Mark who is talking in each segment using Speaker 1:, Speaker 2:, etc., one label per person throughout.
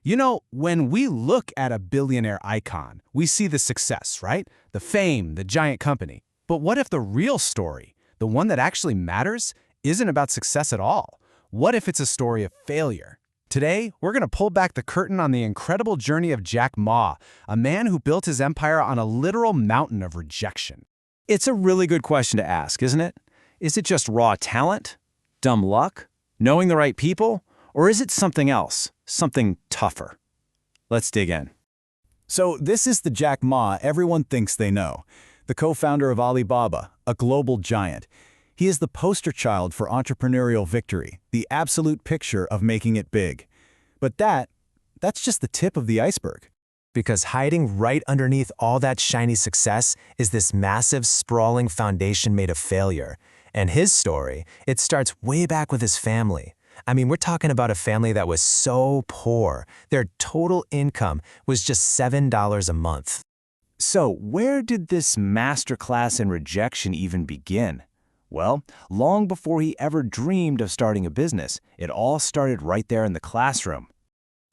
Speaker 1: You know, when we look at a billionaire icon, we see the success, right? The fame, the giant company. But what if the real story, the one that actually matters, isn't about success at all? What if it's a story of failure? Today, we're going to pull back the curtain on the incredible journey of Jack Ma, a man who built his empire on a literal mountain of rejection.
Speaker 2: It's a really good question to ask, isn't it? Is it just raw talent? Dumb luck? Knowing the right people? Or is it something else? Something tougher? Let's dig in.
Speaker 3: So this is the Jack Ma everyone thinks they know, the co-founder of Alibaba, a global giant. He is the poster child for entrepreneurial victory, the absolute picture of making it big. But that's just the tip of the iceberg.
Speaker 4: Because hiding right underneath all that shiny success is this massive, sprawling foundation made of failure. And his story, it starts way back with his family. I mean, we're talking about a family that was so poor. Their total income was just $7 a month.
Speaker 2: So where did this masterclass in rejection even begin? Well, long before he ever dreamed of starting a business, it all started right there in the classroom.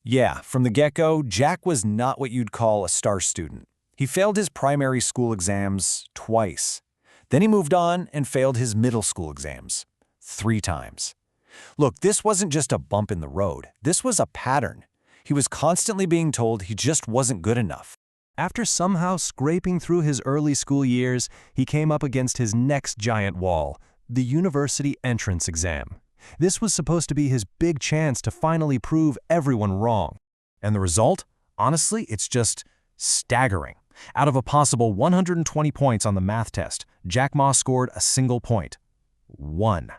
Speaker 2: Yeah, from the get-go, Jack was not what you'd call a star student. He failed his primary school exams twice. Then he moved on and failed his middle school exams 3 times. Look, this wasn't just a bump in the road. This was a pattern. He was constantly being told he just wasn't good enough. After somehow scraping through his early school years, he came up against his next giant wall, the university entrance exam. This was supposed to be his big chance to finally prove everyone wrong. And the result? Honestly, it's just staggering. Out of a possible 120 points on the math test, Jack Ma scored a single point. 1.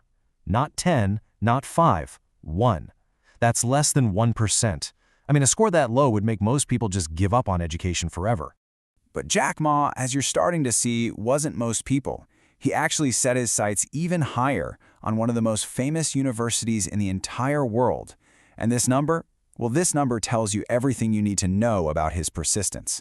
Speaker 2: Not 10, not 5. 1. That's less than 1%. I mean, a score that low would make most people just give up on education forever.
Speaker 3: But Jack Ma, as you're starting to see, wasn't most people. He actually set his sights even higher on one of the most famous universities in the entire world. And this number? Well, this number tells you everything you need to know about his persistence.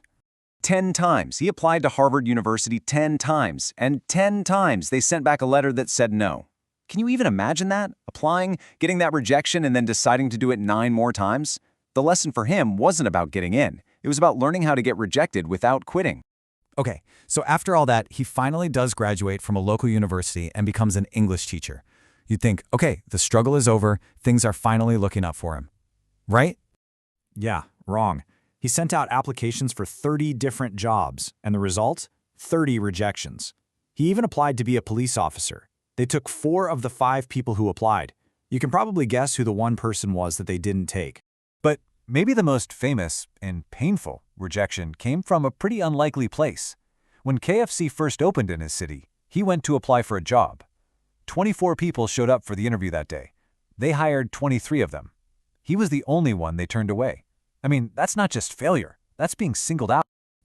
Speaker 2: 10 times. He applied to Harvard University 10 times, and 10 times they sent back a letter that said no. Can you even imagine that? Applying, getting that rejection, and then deciding to do it 9 more times? The lesson for him wasn't about getting in. It was about learning how to get rejected without quitting.
Speaker 3: Okay, so after all that, he finally does graduate from a local university and becomes an English teacher. You'd think, okay, the struggle is over, things are finally looking up for him. Right? Yeah, wrong. He sent out applications for 30 different jobs, and the result? 30 rejections. He even applied to be a police officer. They took 4 of the 5 people who applied. You can probably guess who the one person was that they didn't take. But maybe the most famous and painful rejection came from a pretty unlikely place. When KFC first opened in his city, he went to apply for a job. 24 people showed up for the interview that day. They hired 23 of them. He was the only one they turned away. I mean, that's not just failure. That's being singled out.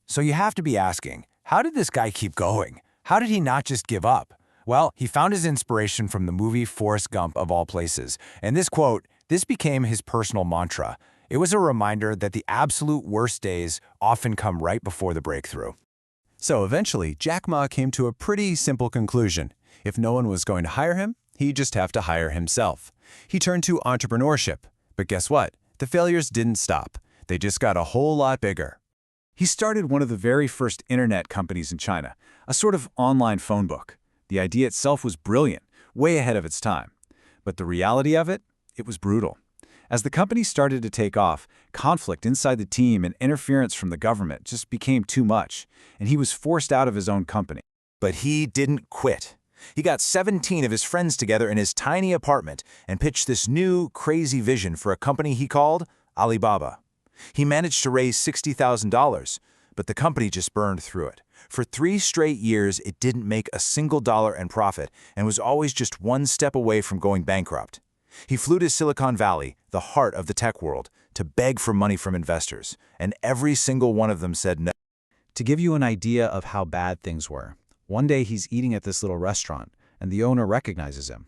Speaker 3: So you have to be asking, how did this guy keep going? How did he not just give up? Well, he found his inspiration from the movie Forrest Gump of all places. And this quote, this became his personal mantra. It was a reminder that the absolute worst days often come right before the breakthrough. So eventually, Jack Ma came to a pretty simple conclusion. If no one was going to hire him, he'd just have to hire himself. He turned to entrepreneurship. But guess what? The failures didn't stop. They just got a whole lot bigger. He started one of the very first internet companies in China, a sort of online phone book. The idea itself was brilliant, way ahead of its time. But the reality of it? It was brutal. As the company started to take off, conflict inside the team and interference from the government just became too much, and he was forced out of his own company. But he didn't quit. He got 17 of his friends together in his tiny apartment and pitched this new, crazy vision for a company he called Alibaba. He managed to raise $60,000, but the company just burned through it. For 3 straight years, it didn't make a single dollar in profit and was always just one step away from going bankrupt. He flew to Silicon Valley, the heart of the tech world, to beg for money from investors, and every single one of them said no. To give you an idea of how bad things were, one day he's eating at this little restaurant, and the owner recognizes him.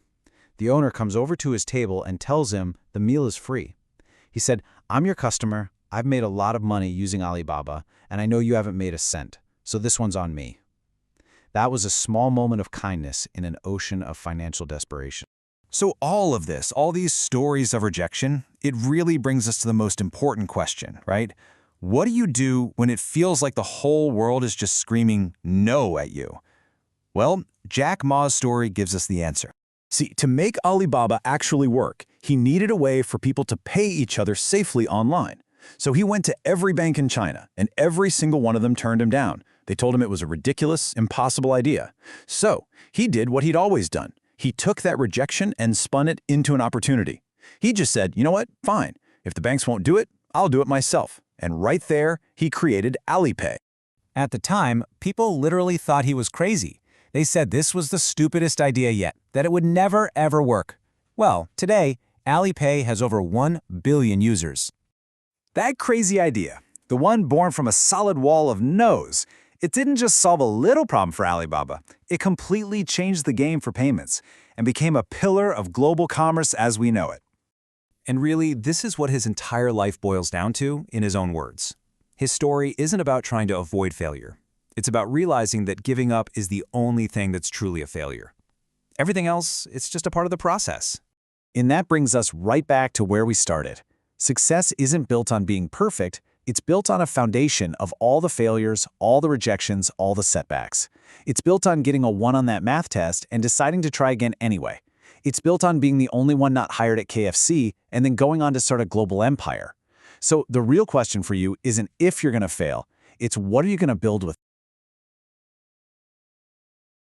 Speaker 3: The owner comes over to his table and tells him the meal is free. He said, "I'm your customer. I've made a lot of money using Alibaba, and I know you haven't made a cent, so this one's on me." That was a small moment of kindness in an ocean of financial desperation.
Speaker 2: So all of this, all these stories of rejection, it really brings us to the most important question, right? What do you do when it feels like the whole world is just screaming no at you? Well, Jack Ma's story gives us the answer.
Speaker 5: See, to make Alibaba actually work, he needed a way for people to pay each other safely online. So he went to every bank in China, and every single one of them turned him down. They told him it was a ridiculous, impossible idea. So he did what he'd always done. He took that rejection and spun it into an opportunity. He just said, you know what, fine. If the banks won't do it, I'll do it myself. And right there, he created Alipay.
Speaker 2: At the time, people literally thought he was crazy. They said this was the stupidest idea yet, that it would never, ever work. Well, today, Alipay has over 1 billion users.
Speaker 5: That crazy idea, the one born from a solid wall of no's, it didn't just solve a little problem for Alibaba. It completely changed the game for payments and became a pillar of global commerce as we know it.
Speaker 2: And really, this is what his entire life boils down to in his own words. His story isn't about trying to avoid failure. It's about realizing that giving up is the only thing that's truly a failure. Everything else, it's just a part of the process.
Speaker 5: And that brings us right back to where we started. Success isn't built on being perfect, it's built on a foundation of all the failures, all the rejections, all the setbacks. It's built on getting a 1 on that math test and deciding to try again anyway. It's built on being the only one not hired at KFC and then going on to start a global empire. So the real question for you isn't if you're going to fail, it's what are you going to build with